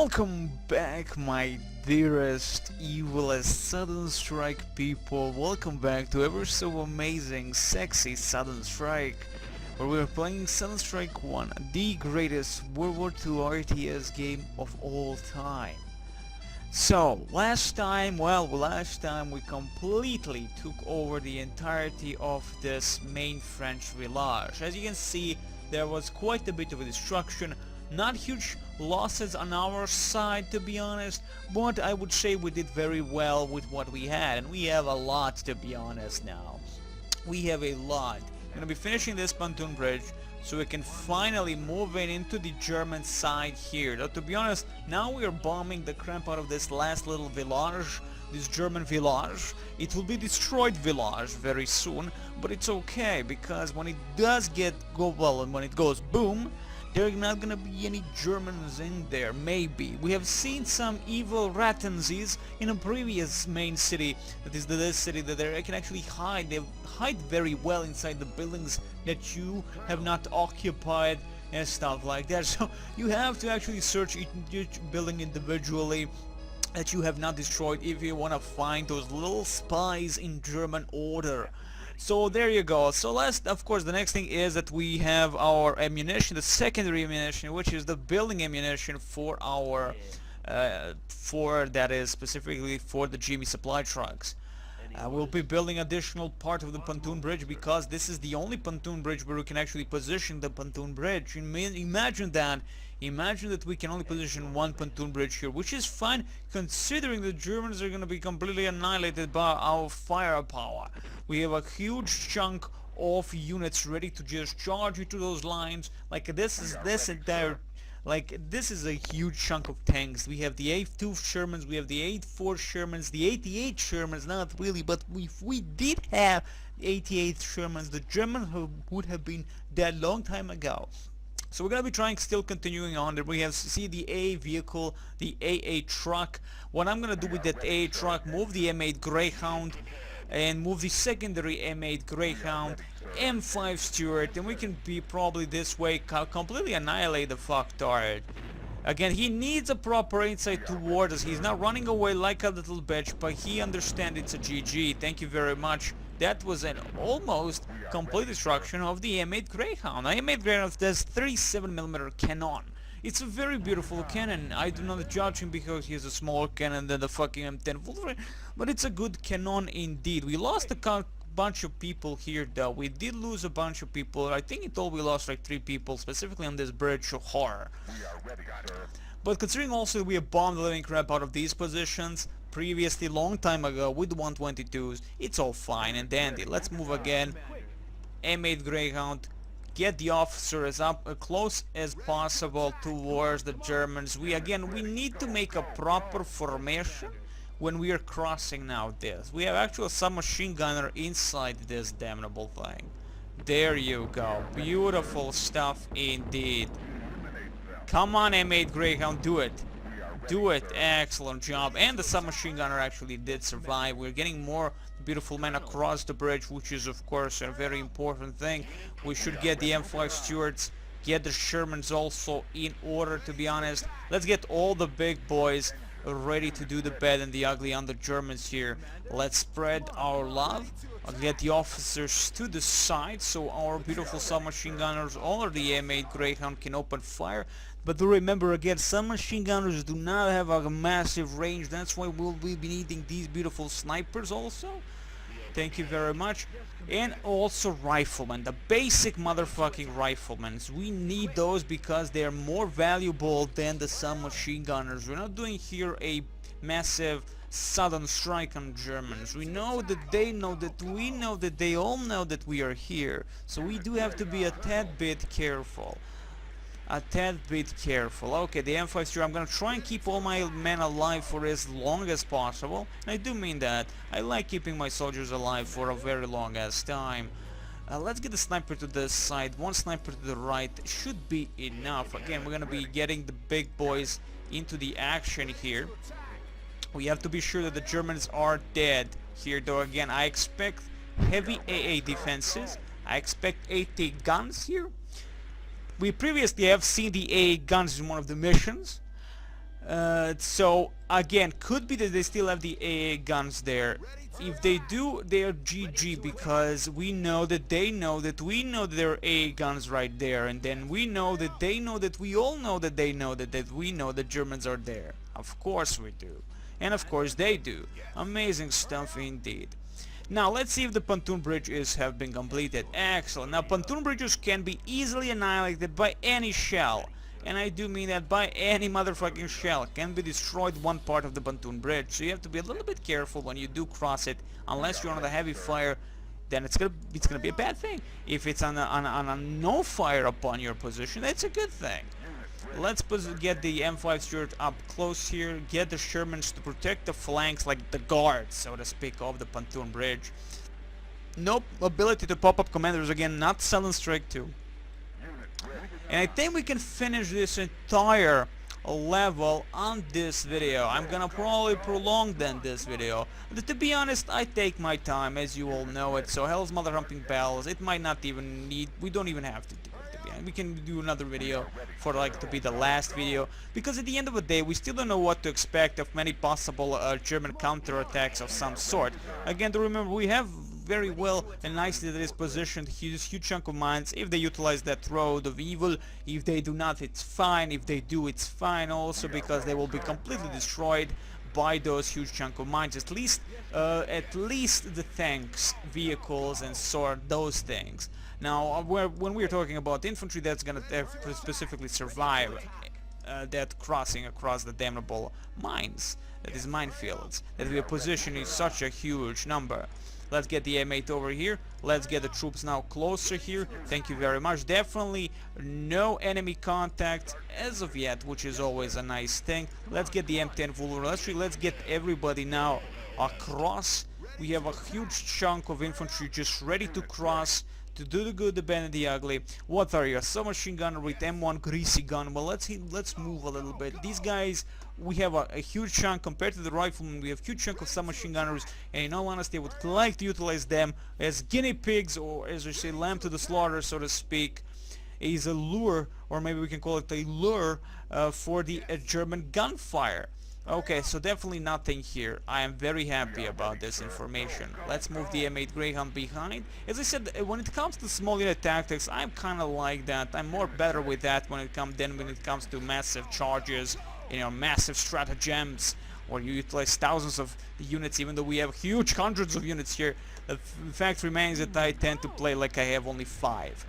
Welcome back, my dearest, evilest Sudden Strike people. Welcome back to ever so amazing, sexy Sudden Strike, where we're playing Sudden Strike 1, the greatest World War II RTS game of all time. So, last time we completely took over the entirety of this main French village. As you can see, there was quite a bit of a destruction. Not huge losses on our side, to be honest, but I would say we did very well with what we had, and we have a lot, to be honest. Now we have a lot. We're gonna be finishing this pontoon bridge so we can finally move it into the German side here. Now, to be honest, now we are bombing the crap out of this last little village, this German village. It will be destroyed village very soon, but it's okay, because when it does go well, and when it goes boom, there are not gonna be any Germans in there, maybe. We have seen some evil Rattensies in a previous main city, that is this city, that they can actually hide. They hide very well inside the buildings that you have not occupied and stuff like that. So you have to actually search each building individually that you have not destroyed if you want to find those little spies in German order. So there you go. So of course, the next thing is that we have our ammunition, the secondary ammunition, which is the building ammunition for our, that is specifically for the Jimmy supply trucks. We'll be building additional part of the pontoon bridge, because this is the only pontoon bridge where we can actually position the pontoon bridge. Imagine that. Imagine that we can only position one pontoon bridge here, which is fine considering the Germans are going to be completely annihilated by our firepower. We have a huge chunk of units ready to just charge into those lines. Like this is a huge chunk of tanks. We have the 82 Shermans, we have the 84 Shermans, the 88 Shermans, not really, but if we did have 88 Shermans, the Germans would have been dead long time ago. So we're going to be still continuing on. We have the A vehicle, the AA truck. What I'm going to do with that AA truck, move the M8 Greyhound and move the secondary M8 Greyhound, M5 Stuart, and we can be probably this way completely annihilate the fucktard. Again, he needs a proper insight towards us. He's not running away like a little bitch, but he understands it's a GG. Thank you very much. That was an almost complete destruction of the M8 Greyhound. The M8 Greyhound does 37mm cannon. It's a very beautiful cannon. I do not judge him because he has a smaller cannon than the fucking M10 Wolverine, but it's a good cannon indeed. We lost a bunch of people here, though. We did lose a bunch of people. I think in total we lost like 3 people, specifically on this bridge of horror. But considering also we have bombed the living crap out of these positions previously, long time ago, with 122s, it's all fine and dandy. Let's move again. M8 Greyhound, get the officers up as close as possible towards the Germans. We need to make a proper formation when we are crossing now this. We have actually some machine gunner inside this damnable thing. There you go. Beautiful stuff indeed. Come on, M8 Greyhound, do it. Do it. Excellent job. And the submachine gunner actually did survive. We're getting more beautiful men across the bridge, which is of course a very important thing. We should get the M5 Stuarts, get the Shermans also in order, to be honest. Let's get all the big boys ready to do the bad and the ugly on the Germans here. Let's spread our love. I'll get the officers to the side so our beautiful submachine gunners or the M8 Greyhound can open fire. But do remember again, submachine gunners do not have a massive range. That's why we'll be needing these beautiful snipers also. Thank you very much. And also riflemen, the basic motherfucking riflemen. We need those because they're more valuable than the submachine gunners. We're not doing here a massive sudden strike on Germans. We know that they know that we know that they all know that we are here. So we do have to be a tad bit careful. Okay, the M5 Stuart, I'm gonna try and keep all my men alive for as long as possible. And I do mean that. I like keeping my soldiers alive for a very long ass time. Let's get the sniper to this side. One sniper to the right should be enough. Again, we're gonna be getting the big boys into the action here. We have to be sure that the Germans are dead here, though. Again, I expect heavy AA defenses. I expect 80 guns here. We previously have seen the AA guns in one of the missions. So again, could be that they still have the AA guns there. If they do, they are GG, because we know that they know that we know that there are AA guns right there, and then we know that they know that we all know that they know that we know that Germans are there. Of course we do. And of course they do. Amazing stuff indeed. Now let's see if the pontoon bridges have been completed. Excellent. Now pontoon bridges can be easily annihilated by any shell. And I do mean that by any motherfucking shell. Can be destroyed one part of the pontoon bridge. So you have to be a little bit careful when you do cross it. Unless you're on the heavy fire, then it's gonna be a bad thing. If it's on a no fire upon your position, that's a good thing. Let's get the M5 Stuart up close here, get the Shermans to protect the flanks, like the guards, so to speak, of the pontoon bridge. No ability to pop up commanders again, not Sudden Strike 2. And I think we can finish this entire level on this video. I'm gonna probably prolong then this video. But to be honest, I take my time, as you all know it, so hell's mother humping bells, it might not even need, we don't even have to do it. We can do another video for like to be the last video, because at the end of the day we still don't know what to expect of many possible German counterattacks of some sort. Again, to remember, we have very well and nicely that is positioned huge chunk of mines. If they utilize that road of evil, if they do not, it's fine. If they do, it's fine also, because they will be completely destroyed by those huge chunk of mines. At least the tanks, vehicles, and sword, those things. Now, when we're talking about infantry, that's gonna specifically survive that crossing across the damnable mines, that is minefields, that we are positioning such a huge number. Let's get the M8 over here. Let's get the troops now closer here. Thank you very much. Definitely no enemy contact as of yet, which is always a nice thing. Let's get the M10 full. Let's get everybody now across. We have a huge chunk of infantry just ready to cross, to do the good, the bad, and the ugly. What are you? A submachine gunner with M1 greasy gun. Well, let's move a little bit. These guys, we have a huge chunk compared to the riflemen. We have a huge chunk of submachine gunners, and in all honesty, I would like to utilize them as guinea pigs, or as I say, lamb to the slaughter, so to speak. Is a lure, or maybe we can call it a lure, for the German gunfire. Okay, so definitely nothing here. I am very happy about this information. Let's move the M8 Greyhound behind. As I said, when it comes to small unit tactics, I'm kind of like that. I'm more better with that when it comes to massive charges, you know, massive stratagems, where you utilize thousands of units, even though we have huge hundreds of units here. The fact remains that I tend to play like I have only 5.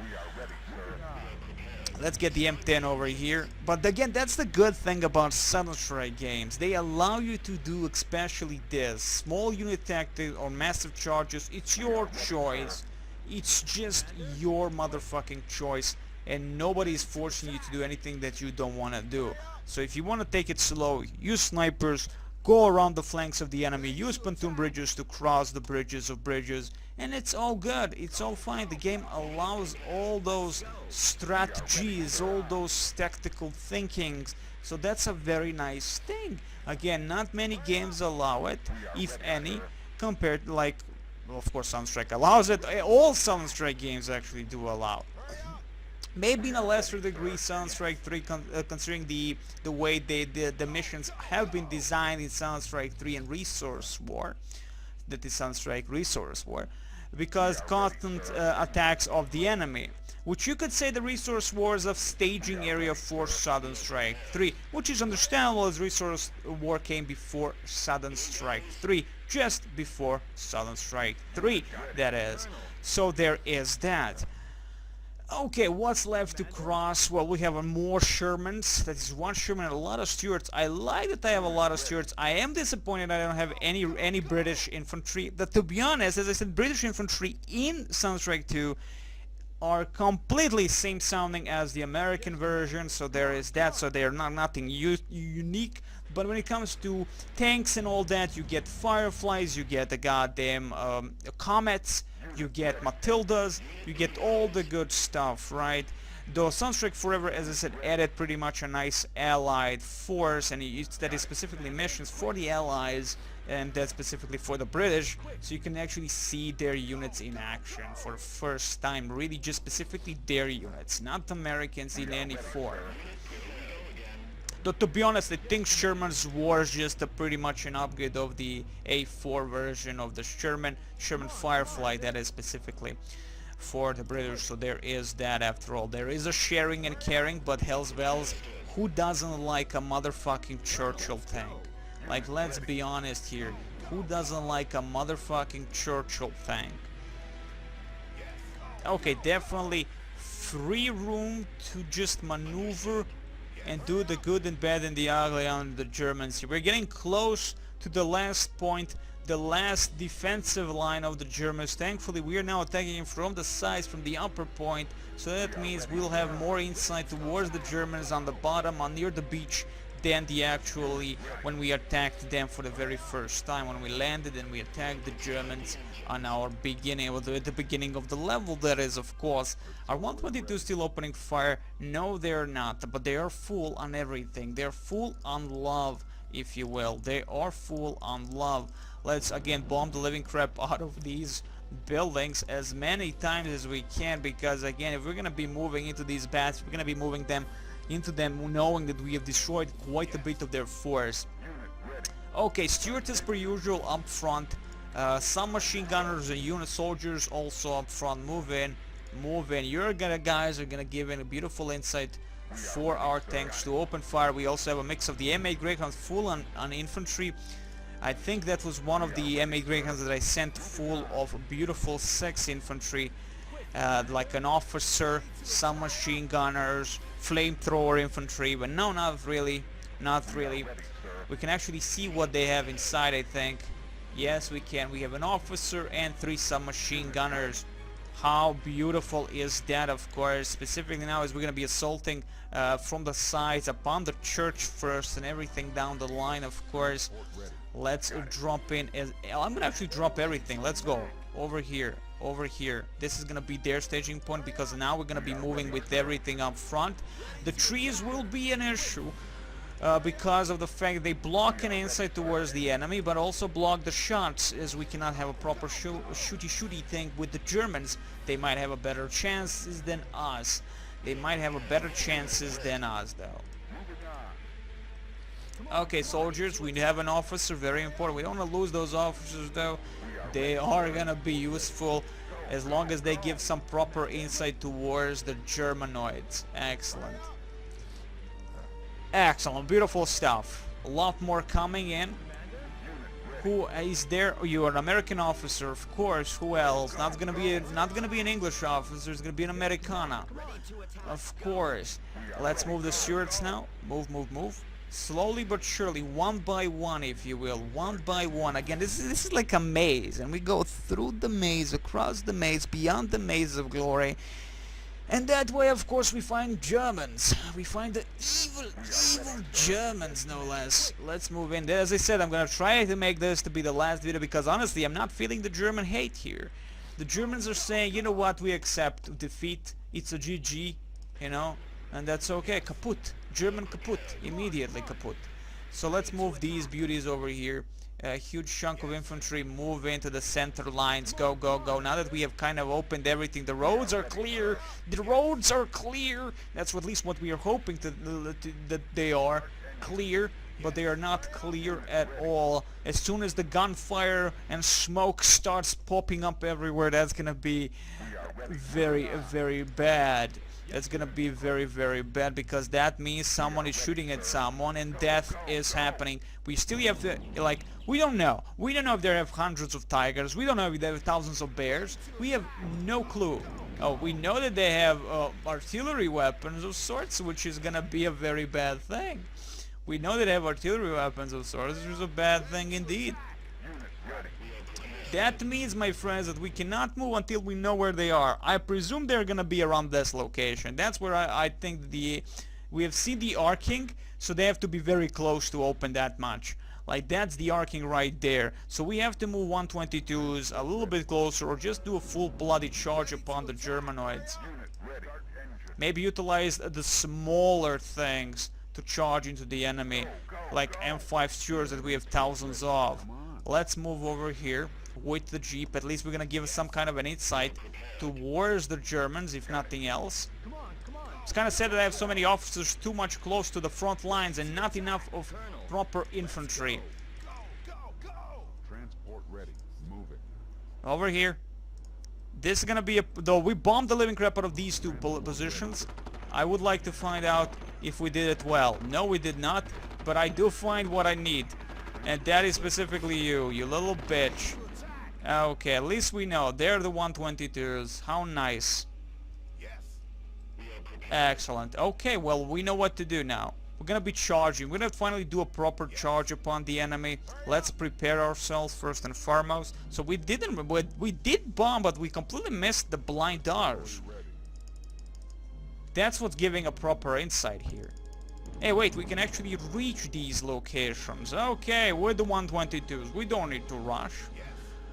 Let's get the M10 over here. But again, that's the good thing about Sudden Strike games. They allow you to do especially this. Small unit tactics or massive charges. It's your choice. It's just your motherfucking choice. And nobody is forcing you to do anything that you don't want to do. So if you want to take it slow, use snipers. Go around the flanks of the enemy. Use pontoon bridges to cross the bridges of bridges. And it's all good, it's all fine. The game allows all those strategies, all those tactical thinkings, so that's a very nice thing. Again, not many games allow it, if any, compared to, like, well, of course Sudden Strike allows it. All Sudden Strike games actually do allow. Maybe in a lesser degree Sudden Strike 3, considering the way the missions have been designed in Sudden Strike 3 and Resource War, that is Sudden Strike Resource War, because constant attacks of the enemy, which you could say the Resource War is a staging area for Sudden Strike 3, which is understandable as Resource War came before Sudden Strike 3, just before Sudden Strike 3, that is. So there is that. Okay, what's left to cross? Well, we have more Shermans. That is one Sherman and a lot of Stuarts. I like that I have a lot of Stuarts. I am disappointed I don't have any British infantry. But to be honest, as I said, British infantry in Sudden Strike 2 are completely same sounding as the American version. So there is that. So they are nothing unique. But when it comes to tanks and all that, you get Fireflies, you get the goddamn Comets, you get Matildas, you get all the good stuff, right? Though Sudden Strike Forever, as I said, added pretty much a nice allied force, and that is specifically missions for the allies, and that's specifically for the British, so you can actually see their units in action for the first time, really just specifically their units, not the Americans in any form. To be honest, I think Sherman's War is just pretty much an upgrade of the A4 version of the Sherman Firefly, that is specifically for the British. So there is that after all. There is a sharing and caring, but hell's bells, who doesn't like a motherfucking Churchill tank? Like, let's be honest here. Who doesn't like a motherfucking Churchill tank? Okay, definitely free room to just maneuver and do the good and bad and the ugly on the Germans here. We're getting close to the last point, the last defensive line of the Germans. Thankfully, we are now attacking from the sides, from the upper point, so that means we'll have more insight towards the Germans on the bottom, on near the beach, than the actually when we attacked them for the very first time, when we landed and we attacked the Germans on our beginning, or at the beginning of the level, that is, of course. Are 122 still opening fire? No, they're not, but they are full on everything. They're full on love, if you will. They are full on love. Let's again bomb the living crap out of these buildings as many times as we can, because again, if we're gonna be moving into these bats, we're gonna be moving them into them knowing that we have destroyed quite a bit of their force. Okay, Stuart as per usual up front. Some machine gunners and unit soldiers also up front. Move in, move in. Your guys are gonna give in a beautiful insight for our tanks to open fire. We also have a mix of the M8 Greyhounds full on infantry. I think that was one of the M8 Greyhounds that I sent full of beautiful sex infantry. Like an officer, some machine gunners, flamethrower infantry, but no, not really, not really. We can actually see what they have inside, I think. Yes, we can. We have an officer and 3 submachine gunners. How beautiful is that, of course, specifically now as we're going to be assaulting from the sides upon the church first and everything down the line, of course. Let's drop in. I'm going to actually drop everything. Let's go. Over here. Over here. This is gonna be their staging point, because now we're gonna be moving with everything up front. The trees will be an issue because of the fact they block an insight towards the enemy, but also block the shots, as we cannot have a proper shooty thing with the Germans. They might have a better chances than us. They might have a better chances than us, though. Okay, soldiers, we have an officer, very important. We don't want to lose those officers, though. They are gonna be useful as long as they give some proper insight towards the Germanoids. Excellent. Excellent, beautiful stuff. A lot more coming in. Who is there? Oh, you're an American officer, of course. Who else? Not gonna be an English officer. It's gonna be an Americana, of course. Let's move the Stuarts now. Move, move, move. Slowly but surely, one by one, if you will, one by one. Again, this is like a maze, and we go through the maze, across the maze, beyond the maze of glory. And that way, of course, we find Germans. We find the evil Germans, no less. Let's move in. As I said, I'm gonna try to make this to be the last video, because honestly, I'm not feeling the German hate here. The Germans are saying, you know what, we accept defeat. It's a GG, you know, and that's okay. Kaput. German kaput. Immediately kaput. So let's move these beauties over here. A huge chunk of infantry move into the center lines. Go, go, go. Now that we have kind of opened everything, the roads are clear. The roads are clear. That's at least what we are hoping that they are clear, but they are not clear at all. As soon as the gunfire and smoke starts popping up everywhere, that's gonna be very, very bad. It's gonna be very, very bad, because that means someone is shooting at someone and death is happening. We still have to, like, we don't know if they have hundreds of tigers. We don't know if they have thousands of bears. We have no clue. Oh, we know that they have artillery weapons of sorts, which is gonna be a very bad thing. We know that they have artillery weapons of sorts, which is a bad thing indeed. That means, my friends, that we cannot move until we know where they are. I presume they're gonna be around this location. That's where I think we have seen the arcing, so they have to be very close to open that much. Like, that's the arcing right there. So we have to move 122s a little bit closer, or just do a full bloody charge upon the Germanoids. Maybe utilize the smaller things to charge into the enemy, like M5 Stuarts that we have thousands of. Let's move over here with the Jeep. At least we're gonna give us some kind of an insight towards the Germans, if nothing else. It's kind of sad that I have so many officers too much close to the front lines and not enough of proper infantry. Transport ready. Move it. Over here. This is gonna be a... Though we bombed the living crap out of these two positions, I would like to find out if we did it well. No, we did not, but I do find what I need. And that is specifically you little bitch. Okay, at least we know. They're the 122s. How nice. Excellent. Okay, well, we know what to do now. We're gonna be charging. We're gonna finally do a proper charge upon the enemy. Let's prepare ourselves first and foremost. So we did bomb, but we completely missed the blind dodge. That's what's giving a proper insight here. Hey, wait, we can actually reach these locations. Okay, we're the 122s. We don't need to rush.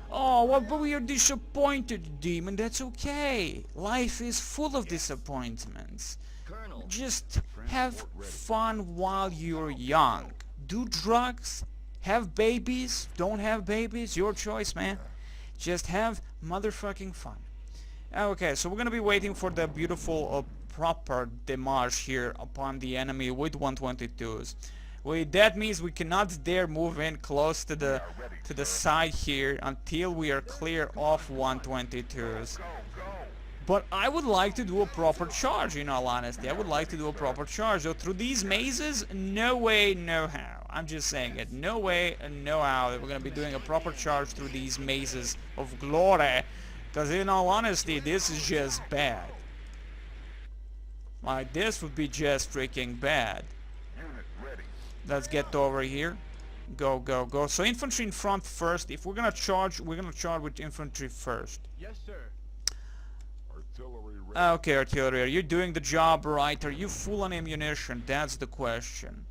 Oh, well, but we are disappointed, Demon. That's okay. Life is full of disappointments. Just have fun while you're young. Do drugs. Have babies. Don't have babies. Your choice, man. Just have motherfucking fun. Okay, so we're gonna be waiting for the beautiful proper demarche here upon the enemy with 122s. That means we cannot dare move in close to the side here until we are clear of 122s. But I would like to do a proper charge, in all honesty. I would like to do a proper charge. So through these mazes, no way, no how. I'm just saying it. No way, no how that we're going to be doing a proper charge through these mazes of glory. Because in all honesty, this is just bad. Like, this would be just freaking bad. Let's get over here. Go, go, go. So infantry in front first. If we're gonna charge with infantry first. Yes, sir. Artillery ready. Okay, artillery, are you doing the job right? Are you full on ammunition? That's the question.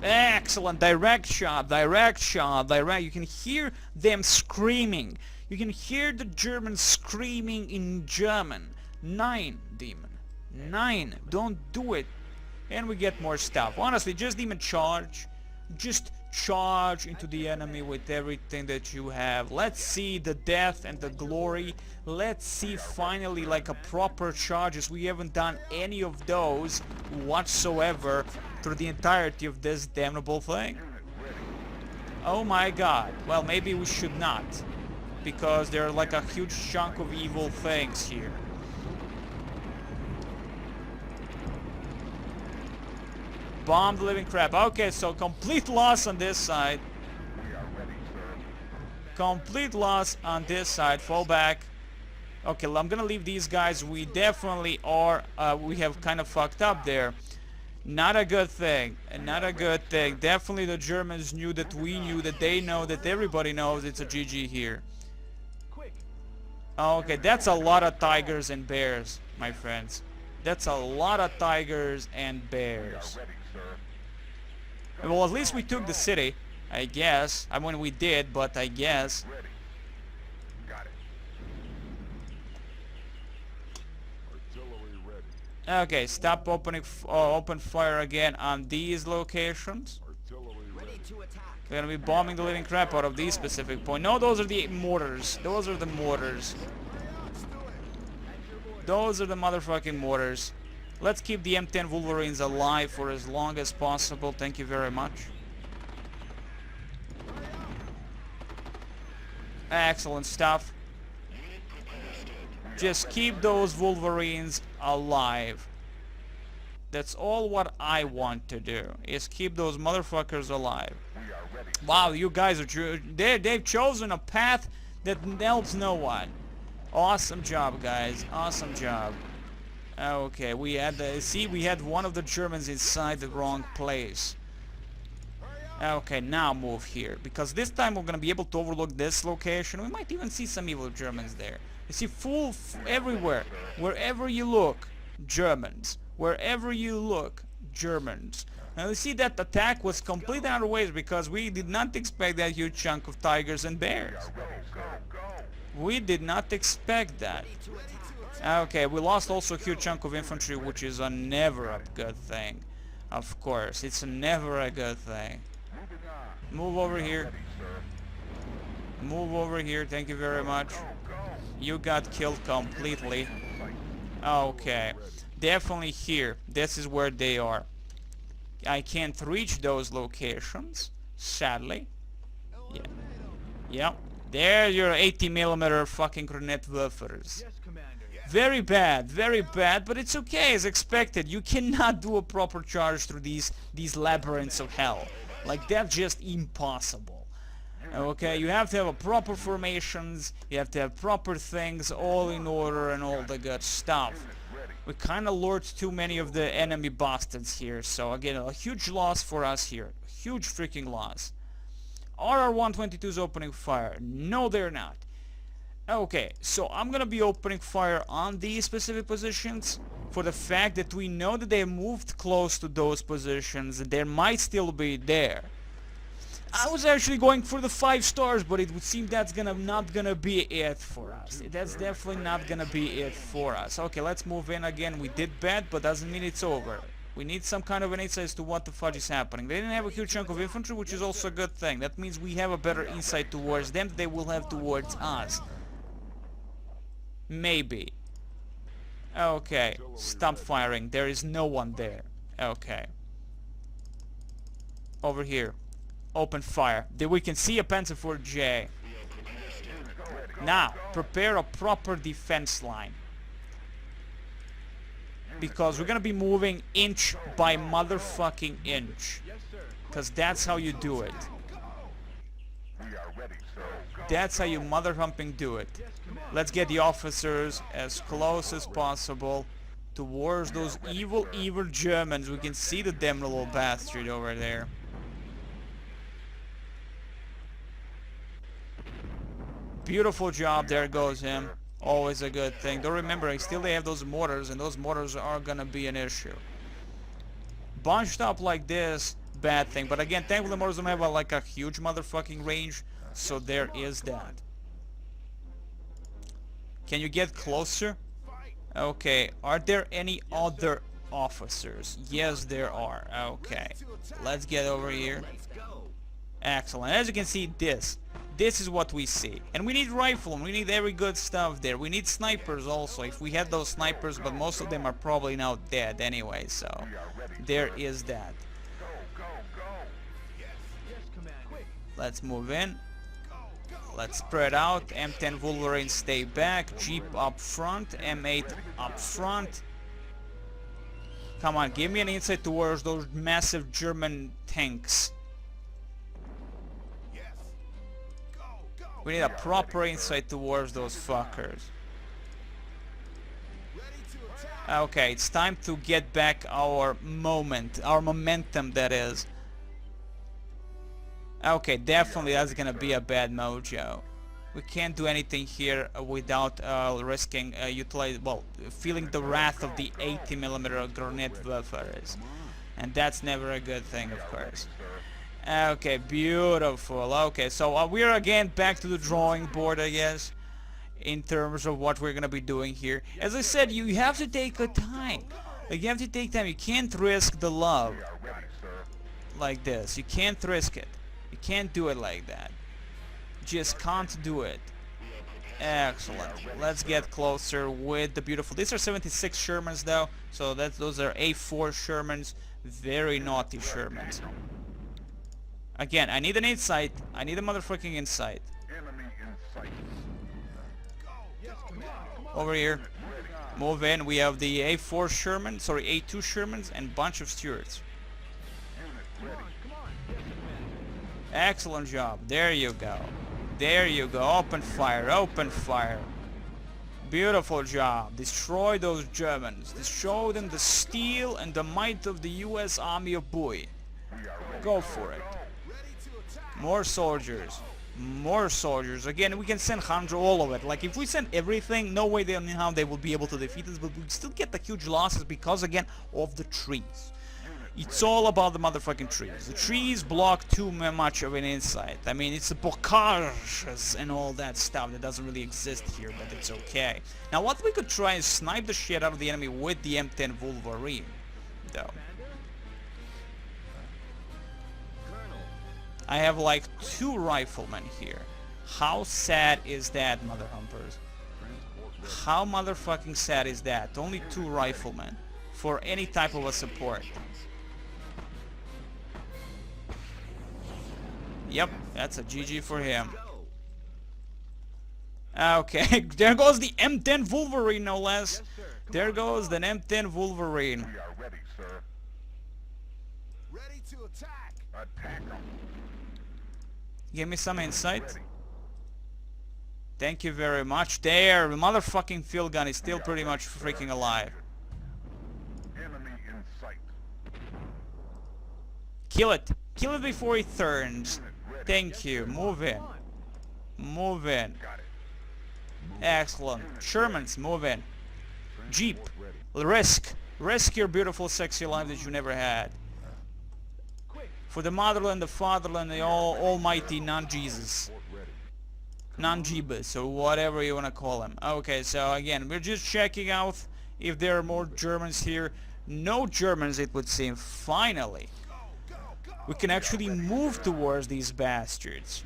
Excellent. Direct shot, direct shot, direct. You can hear them screaming. You can hear the Germans screaming in German. 9, Demon. 9. Don't do it. And we get more stuff. Honestly, just Demon charge. Just charge into the enemy with everything that you have. Let's see the death and the glory. Let's see finally like a proper charges. We haven't done any of those whatsoever through the entirety of this damnable thing. Oh my god. Well, maybe we should not. Because there are like a huge chunk of evil things here. Bomb the living crap. Okay, so complete loss on this side. We are ready, sir. Complete loss on this side. Fall back. Okay, I'm gonna leave these guys. We definitely are. We have kind of fucked up there. Not a good thing. Not a good thing. Definitely the Germans knew that we knew that they know that everybody knows it's a GG here. Okay, that's a lot of tigers and bears, my friends. That's a lot of tigers and bears. Well, at least we took the city, I guess. I mean, we did, but I guess. Ready. Got it. Artillery ready. Okay, stop opening, open fire again on these locations. Artillery ready. We're gonna be bombing the living crap out of these specific points. No, those are the mortars. Those are the mortars. Those are the motherfucking mortars. Let's keep the M10 Wolverines alive for as long as possible. Thank you very much. Excellent stuff. Just keep those Wolverines alive. That's all what I want to do, is keep those motherfuckers alive. We are ready. Wow, you guys are they've chosen a path that helps no one. Awesome job, guys. Awesome job. Okay, we had we had one of the Germans inside the wrong place. Okay, now move here, because this time we're gonna be able to overlook this location. We might even see some evil Germans there. You see, everywhere, wherever you look, Germans. Wherever you look, Germans. Now you see that attack was completely out of ways because we did not expect that huge chunk of tigers and bears. We did not expect that. Okay, we lost also a huge chunk of infantry, which is never a good thing. Of course, it's never a good thing. Move over here. Move over here, thank you very much. You got killed completely. Okay, definitely here. This is where they are. I can't reach those locations, sadly. Yeah. Yep. There your 80 millimeter fucking grenade werfers. Very bad, but it's okay as expected. You cannot do a proper charge through these labyrinths of hell. Like that's just impossible. Okay, you have to have a proper formations, you have to have proper things all in order and all the good stuff. We kinda lured too many of the enemy bastards here, so again, a huge loss for us here. Huge freaking loss. Are our 122s opening fire? No, they're not. Okay, so I'm gonna be opening fire on these specific positions for the fact that we know that they moved close to those positions and they might still be there. I was actually going for the 5 stars, but it would seem that's not gonna be it for us. That's definitely not gonna be it for us. Okay, let's move in again. We did bad, but doesn't mean it's over. We need some kind of an insight as to what the fudge is happening. They didn't have a huge chunk of infantry, which is also a good thing. That means we have a better insight towards them than they will have towards us. Maybe. Okay, stop firing. There is no one there. Okay. Over here. Open fire. Then we can see a Panther 4J. Now, prepare a proper defense line. Because we're gonna be moving inch by motherfucking inch. Because that's how you do it. That's how you mother humping do it. Let's get the officers as close as possible towards those evil Germans. We can see the damn little bastard over there. Beautiful job, there goes him. Always a good thing. Don't remember, still they have those mortars, and those mortars are gonna be an issue. Bunched up like this, bad thing. But again, thankfully the mortars don't have like a huge motherfucking range, so there is that. Can you get closer? Okay, are there any other officers? Yes, there are. Okay, let's get over here. Excellent. As you can see, this is what we see. And we need riflemen, we need every good stuff there. We need snipers also, if we had those snipers, but most of them are probably now dead anyway, so there is that. Let's move in. Let's spread out. M10 Wolverine stay back. Jeep up front. M8 up front. Come on, give me an insight towards those massive German tanks. We need a proper insight towards those fuckers. Okay, it's time to get back our momentum, that is. Okay, definitely that's gonna be a bad mojo. We can't do anything here without risking feeling the wrath of the 80 millimeter grenade werfers. And that's never a good thing, of course. Okay, beautiful. Okay, so we're again back to the drawing board, I guess, in terms of what we're gonna be doing here. As I said, you have to take a time. Like, you have to take time. You can't risk the love like this. You can't risk it. You can't do it like that. Just can't do it. Excellent. Let's get closer with the beautiful. These are 76 Shermans though, so those are A4 Shermans. Very naughty Shermans. Again, I need an insight. I need a motherfucking insight. Over here. Move in. We have the A4 Sherman, sorry, A2 Shermans and bunch of Stuarts. Excellent job. There you go. There you go. Open fire. Open fire. Beautiful job. Destroy those Germans. Show them the steel and the might of the US Army of Boy. Go for it. More soldiers. More soldiers. Again, we can send 100, all of it. Like, if we send everything, no way how they will be able to defeat us, but we still get the huge losses because, again, of the trees. It's all about the motherfucking trees. The trees block too much of an insight. I mean, it's the bocages and all that stuff that doesn't really exist here, but it's okay. Now, what we could try is snipe the shit out of the enemy with the M10 Wolverine, though. I have like 2 riflemen here. How sad is that, mother humpers? How motherfucking sad is that? Only 2 riflemen for any type of a support. Yep, that's a GG for him. Okay, there goes the M10 Wolverine, no less. There goes the M10 Wolverine. We are ready, sir. Ready to attack. Attack them. Give me some insight. Ready. Thank you very much. There, the motherfucking field gun is still pretty much freaking alive. Enemy in sight. Kill it. Kill it before it turns. Thank you. Move in. Move in. Got it. Excellent. Shermans, move in. Jeep. Risk. Risk your beautiful, sexy life that you never had. For the motherland, the fatherland, the almighty non-Jesus. Non-Jeebus, or whatever you want to call him. Okay, so again, we're just checking out if there are more Germans here. No Germans, it would seem. Finally, we can actually move towards these bastards.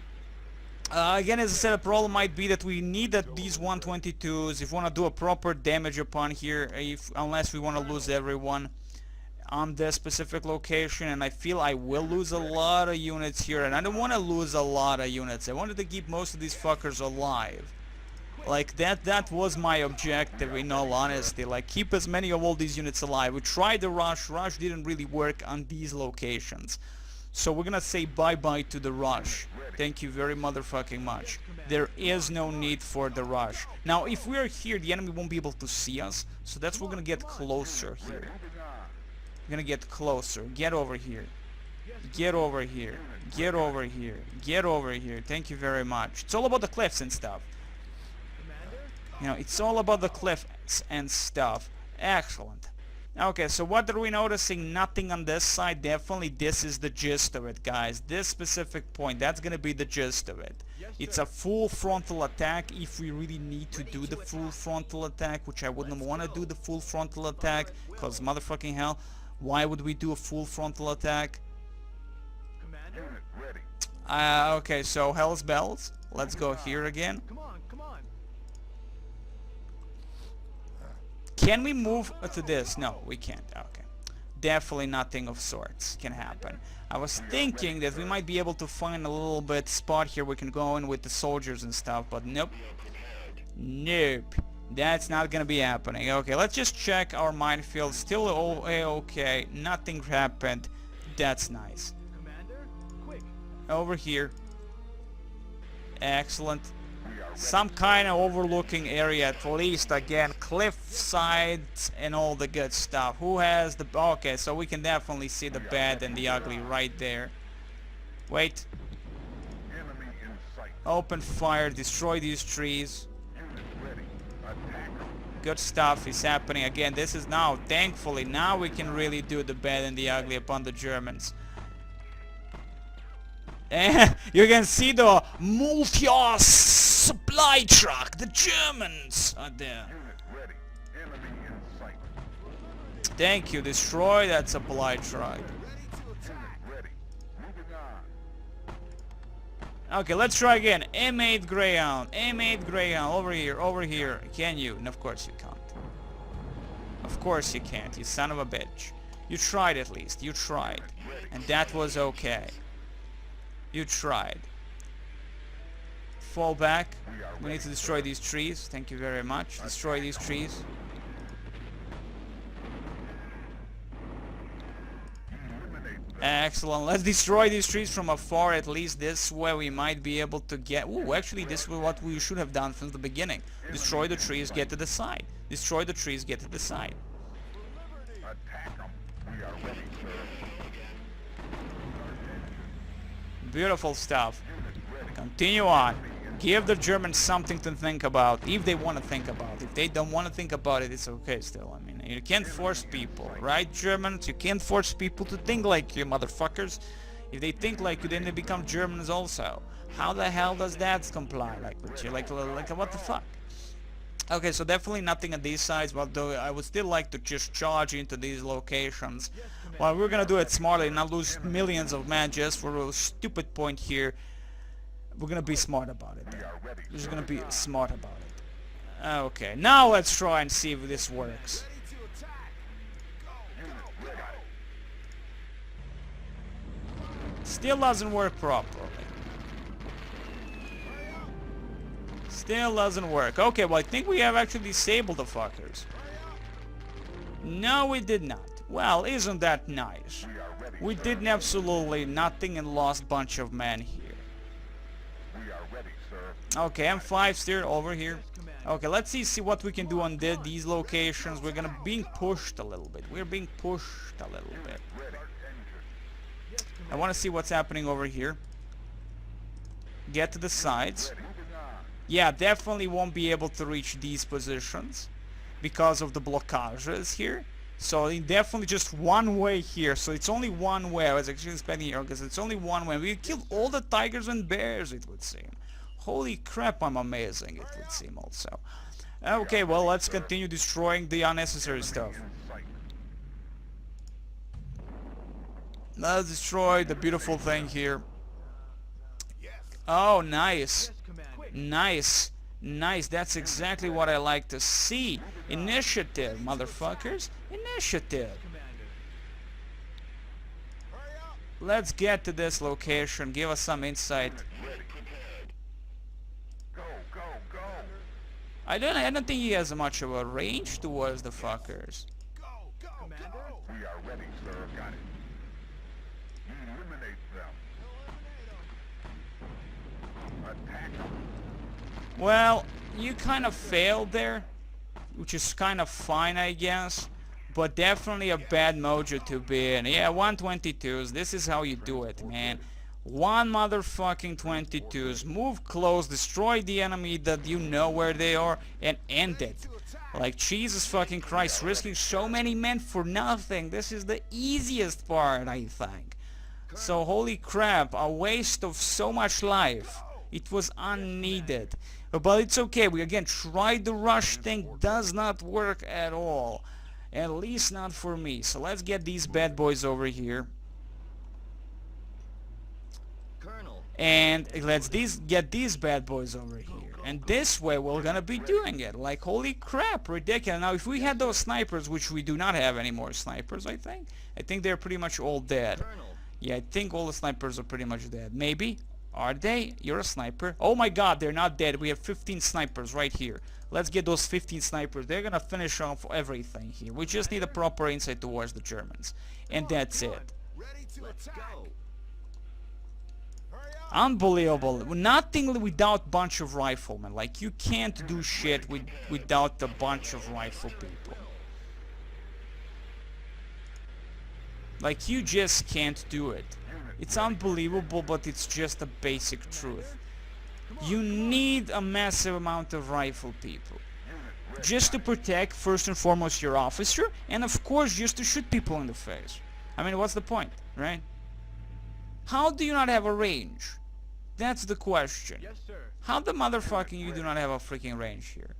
Again, as I said, the problem might be that we need these 122s if we want to do a proper damage upon here, unless we want to lose everyone on this specific location, and I feel I will lose a lot of units here, and I don't want to lose a lot of units. I wanted to keep most of these fuckers alive. Like, that was my objective, in all honesty. Like, keep as many of all these units alive. We tried the rush. Rush didn't really work on these locations. So we're gonna say bye-bye to the rush. Thank you very motherfucking much. There is no need for the rush. Now, if we are here, the enemy won't be able to see us, so that's we're gonna get closer here. We're gonna get closer. Get over here. Get over here. Get over here. Get over here. Thank you very much. It's all about the cliffs and stuff. You know, it's all about the cliffs and stuff. Excellent. Okay, so what are we noticing? Nothing on this side. Definitely this is the gist of it, guys. This specific point, that's gonna be the gist of it. It's a full frontal attack if we really need to do the full frontal attack, which I wouldn't want to do the full frontal attack, because motherfucking hell, why would we do a full frontal attack? Unit ready. Okay, so hell's bells. Let's go here again. Come on, come on. Can we move to this? No, we can't. Okay. Definitely nothing of sorts can happen. I was thinking that we might be able to find a little bit spot here we can go in with the soldiers and stuff, but nope. Nope. That's not gonna be happening. Okay, let's just check our minefield. Still okay. Nothing happened. That's nice. Commander, quick. Over here. Excellent. Some kind of overlooking area at least. Again, cliff sides and all the good stuff. Who has the... Okay, so we can definitely see the bad and the ugly right there. Wait. Enemy in sight. Open fire. Destroy these trees. Unit ready. Attack them. Good stuff is happening. Again, this is now, thankfully, now we can really do the bad and the ugly upon the Germans. And you can see the Multios supply truck. The Germans are there. Unit ready. Enemy in sight. Thank you. Destroy that supply truck. Ready to Unit attack. ready. Moving on. Okay, let's try again. M8 Greyhound. M8 Greyhound. Over here. Over here. Can you? And of course you can't. Of course you can't. You son of a bitch. You tried at least. You tried. And that was okay. You tried. Fall back. We need to destroy these trees. Thank you very much. Destroy these trees. Excellent. Let's destroy these trees from afar. At least this way we might be able to get... Ooh, actually this is what we should have done from the beginning. Destroy the trees, get to the side. Destroy the trees, get to the side. Attack them. We are ready, sir. Beautiful stuff. Unit ready. Continue on. Give the Germans something to think about, if they want to think about it. If they don't want to think about it, it's okay still. I mean, you can't force people, right, Germans? You can't force people to think like you, motherfuckers. If they think like you, then they become Germans also. How the hell does that comply? Like, with you? Like what the fuck? Okay, so definitely nothing on these sides, but though I would still like to just charge into these locations. Well, we're gonna do it smartly, not lose millions of men just for a stupid point here. We're gonna be smart about it. We're just gonna be smart about it. Okay, now let's try and see if this works. Ready to attack. Go, go, go. Still doesn't work properly. Hurry up. Still doesn't work. Okay, well I think we have actually disabled the fuckers. Hurry up. No, we did not. Well, isn't that nice? We are ready, We sir. did absolutely nothing and lost bunch of men here. We are ready, sir. Okay, M5 steer over here. Commander. Okay, let's see what we can do on these locations. We're gonna being pushed a little bit. We're being pushed a little bit. Ready. Engine. Yes, I Commander. want to see what's happening over here. Get to the sides. Ready. Moving on. Yeah, definitely won't be able to reach these positions because of the blockages here. So definitely just one way here. So it's only one way. I was actually expecting here because it's only one way. We killed all the tigers and bears, it would seem. Holy crap, I'm amazing, it would seem also. Okay, well, let's continue destroying the unnecessary stuff. In sight. Let's destroy the beautiful thing here. Yes. Oh, nice. Yes, Commander. Quick. Nice. Nice. That's exactly what I like to see. Initiative, motherfuckers. Initiative. Commander. Hurry up. Let's get to this location. Give us some insight. Ready. Go, go, go. I don't think he has much of a range towards the fuckers. Go, go, Commander? go. We are ready, sir. Got it. Eliminate them. Attack them. Well, you kind of failed there, which is kind of fine, I guess. But definitely a bad mojo to be in. Yeah, 122s. This is how you do it, man. One motherfucking 22s. Move close, destroy the enemy that you know where they are, and end it. Like, Jesus fucking Christ, risking so many men for nothing. This is the easiest part, I think. So, holy crap, a waste of so much life. It was unneeded. But it's okay, we again tried the rush thing, does not work at all. At least not for me. So let's get these bad boys over here. Colonel. And let's get these bad boys over here. And this way we're gonna be doing it. Like, holy crap, ridiculous. Now if we had those snipers, which we do not have any more snipers, I think they're pretty much all dead. Colonel. Yeah, I think all the snipers are pretty much dead. Maybe. Are they? You're a sniper. Oh my god, they're not dead. We have 15 snipers right here. Let's get those 15 snipers. They're gonna finish off everything here. We just need a proper insight towards the Germans. And that's it. Ready to attack. Hurry up. Unbelievable. Nothing without bunch of riflemen. Like, you can't do shit without a bunch of rifle people. Like, you just can't do it. It's unbelievable, but it's just a basic truth. You need a massive amount of rifle people. Just to protect, first and foremost, your officer, and of course, just to shoot people in the face. I mean, what's the point, right? How do you not have a range? That's the question. Yes, sir. How the motherfucking you do not have a freaking range here?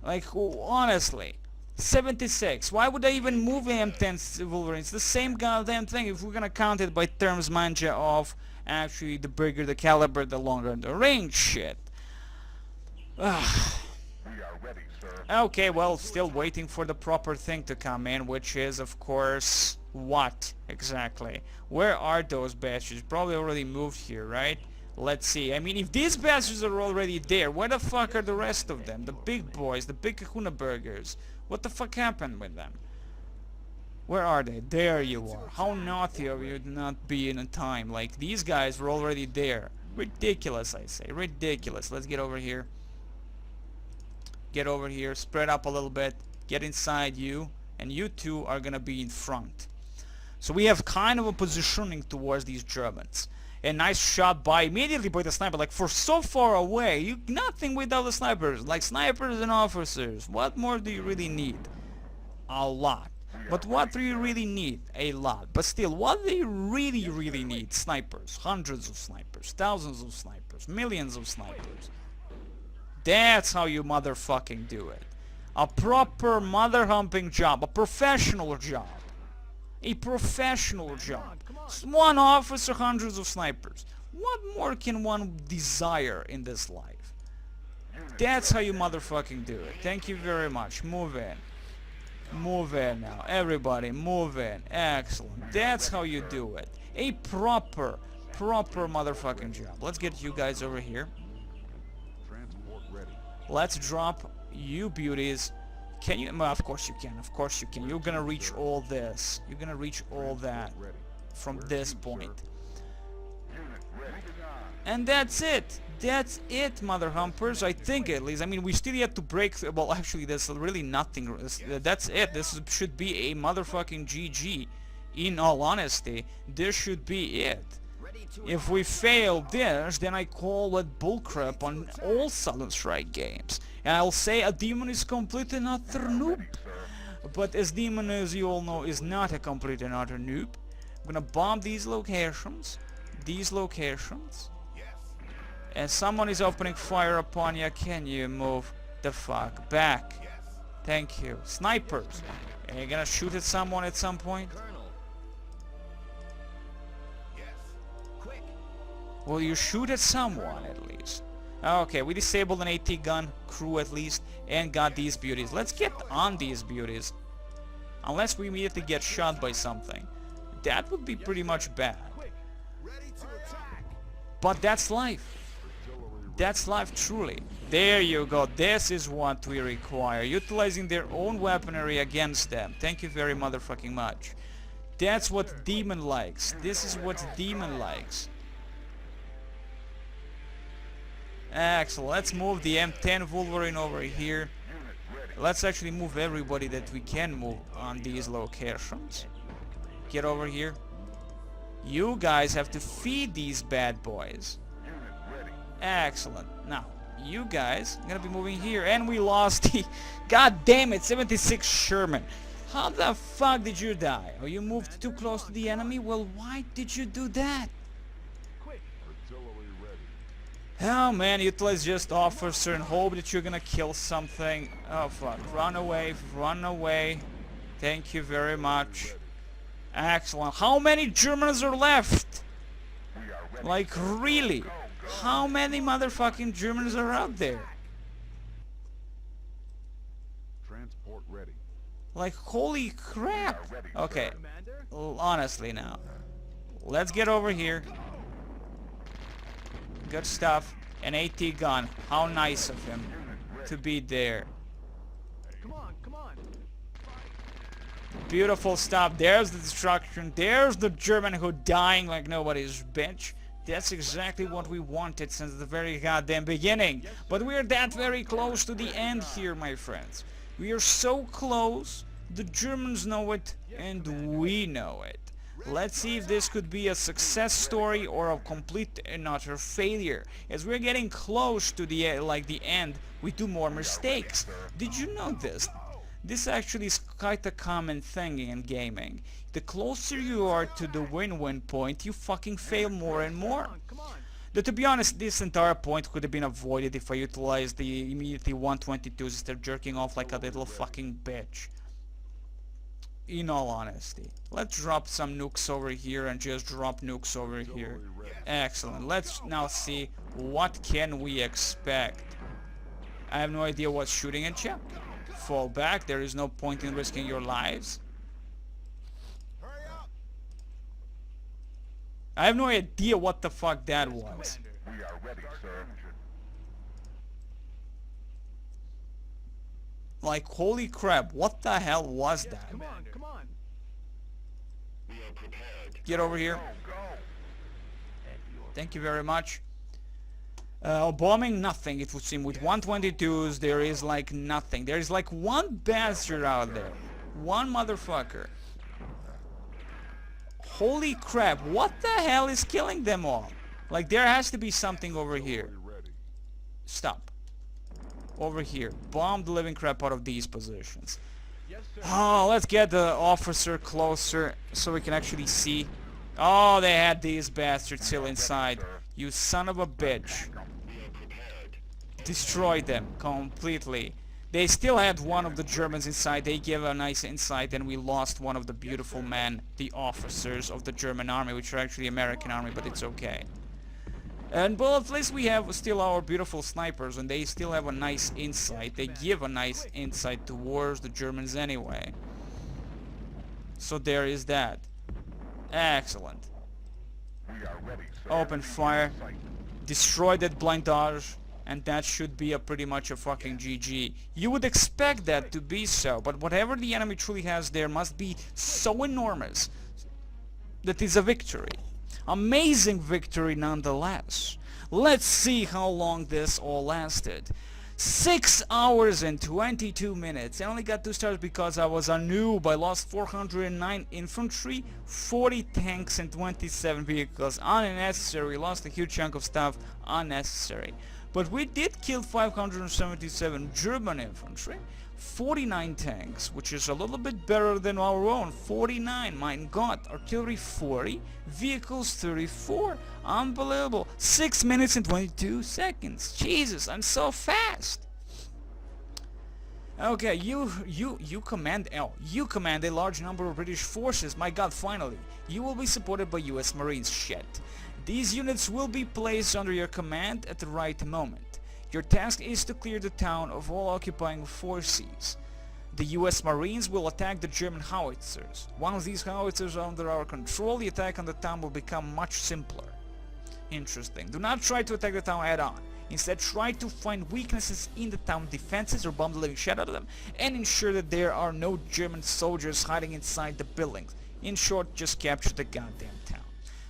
Like, honestly. 76. Why would I even move M10 Wolverines? The same goddamn thing if we're gonna count it by terms manja of actually the bigger the caliber, the longer the range shit. We are ready, sir. Okay, well, still waiting for the proper thing to come in, which is, of course, what exactly? Where are those bastards? Probably already moved here, right? Let's see. I mean, if these bastards are already there, where the fuck are the rest of them? The big boys, the big kahuna burgers. What the fuck happened with them? Where are they? There you are. How naughty of you to not be in a time. Like, these guys were already there. Ridiculous, I say. Ridiculous. Let's get over here. Get over here. Spread up a little bit. Get inside you. And you two are gonna be in front. So we have kind of a positioning towards these Germans. A nice shot immediately by the sniper. Like, for so far away, nothing without the snipers. Like, snipers and officers. What more do you really need? A lot. But what do you really need? A lot. But still, what do you really, really need? Snipers. Hundreds of snipers. Thousands of snipers. Millions of snipers. That's how you motherfucking do it. A proper mother-humping job. A professional job. A professional job. One officer, hundreds of snipers. What more can one desire in this life? That's how you motherfucking do it. Thank you very much. Move in. Move in now. Everybody, move in. Excellent. That's how you do it. A proper motherfucking job. Let's get you guys over here. Transport ready. Let's drop you beauties. Can you? Well, of course you can. Of course you can. You're gonna reach all this. You're gonna reach all that Ready. from this point. Unit ready. And that's it. That's it, mother humpers. I think at least. I mean, we still have to break. Well, actually, there's really nothing. That's it. This should be a motherfucking GG. In all honesty, this should be it. Ready to If we fail this, then I call it bullcrap on all Silent Strike games. And I'll say a demon is complete and utter noob. But as demon, as you all know, is not a complete and utter noob. I'm gonna bomb these locations. And someone is opening fire upon you. Can you move the fuck back? Thank you. Snipers. Are you gonna shoot at someone at some point? Colonel. Yes. Quick. Will you shoot at someone at least? Okay, we disabled an AT gun crew at least and got these beauties. Let's get on these beauties. Unless we immediately get shot by something. That would be pretty much bad. Quick. Ready to attack. But that's life. That's life truly. There you go. This is what we require. Utilizing their own weaponry against them. Thank you very motherfucking much. That's what Demon likes. This is what Demon likes. Excellent. Let's move the M10 Wolverine over here. Let's actually move everybody that we can move on these locations. Get over here. You guys have to feed these bad boys. Excellent. Now, you guys are gonna be moving here, and we lost the... God damn it, 76 Sherman. How the fuck did you die? Oh, you moved too close to the enemy? Well, why did you do that? Oh man, utilize just officer and hope that you're gonna kill something. Oh fuck, run away, run away. Thank you very much. Excellent. How many Germans are left? Like, really? How many motherfucking Germans are out there? Transport ready. Like, holy crap. Okay, Commander. honestly now. Let's get over here. Good stuff. An AT gun. How nice of him to be there. Come on, come on. Beautiful stuff. There's the destruction. There's the German who dying like nobody's bitch. That's exactly what we wanted since the very goddamn beginning. But we're that very close to the end here, my friends. We are so close. The Germans know it, and we know it. Let's see if this could be a success story or a complete and utter failure. As we're getting close to the end, we do more mistakes. Did you know this? This actually is quite a common thing in gaming. The closer you are to the win-win point, you fucking fail more and more. Come on. Though, to be honest, this entire point could have been avoided if I utilized the immediately 122s instead of jerking off like a little fucking bitch. In all honesty. Let's drop some nukes over here and just drop nukes over here. Excellent. Let's now see what can we expect. I have no idea what's shooting at you. Fall back. There is no point in risking your lives. I have no idea what the fuck that was. We are ready, sir. Like, holy crap, what the hell was that? Come on, come on. Get over here. Thank you very much. Bombing, nothing, it would seem. With 122s, there is like nothing. There is like one bastard out there. One motherfucker. Holy crap, what the hell is killing them all? Like, there has to be something over here. Stop. Over here. Bomb the living crap out of these positions. Yes, sir. Oh, let's get the officer closer so we can actually see. Oh, they had these bastards still inside. You son of a bitch. Destroyed them completely. They still had one of the Germans inside. They gave a nice insight, and we lost one of the beautiful men, the officers of the German army, which are actually American army, but it's okay. And well, at least we have still our beautiful snipers, and they still have a nice insight. They give a nice insight towards the Germans anyway. So there is that. Excellent. We are ready, sir. Open fire. Destroy that blindage. And that should be a pretty much a fucking GG. You would expect that to be so, but whatever the enemy truly has there must be so enormous that is a victory. Amazing victory nonetheless. Let's see how long this all lasted. 6 hours and 22 minutes. I only got 2 stars because I was a noob. I lost 409 infantry, 40 tanks and 27 vehicles. Unnecessary. Lost a huge chunk of stuff. Unnecessary. But we did kill 577 German infantry, 49 tanks, which is a little bit better than our own. 49, my god. Artillery 40, vehicles 34. Unbelievable. 6 minutes and 22 seconds. Jesus, I'm so fast. Okay, you command a large number of British forces. My god, finally. You will be supported by US Marines. Shit. These units will be placed under your command at the right moment. Your task is to clear the town of all occupying forces. The US Marines will attack the German howitzers. Once these howitzers are under our control, the attack on the town will become much simpler. Interesting. Do not try to attack the town head-on. Instead, try to find weaknesses in the town defenses or bomb the living shit out of them, and ensure that there are no German soldiers hiding inside the buildings. In short, just capture the goddamn town.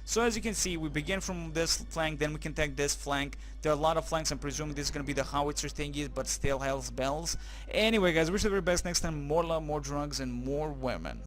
So as you can see, we begin from this flank, then we can take this flank. There are a lot of flanks. I'm presuming this is going to be the howitzer thingies, but still hell's bells. Anyway guys, wish you the very best next time. More love, more drugs, and more women.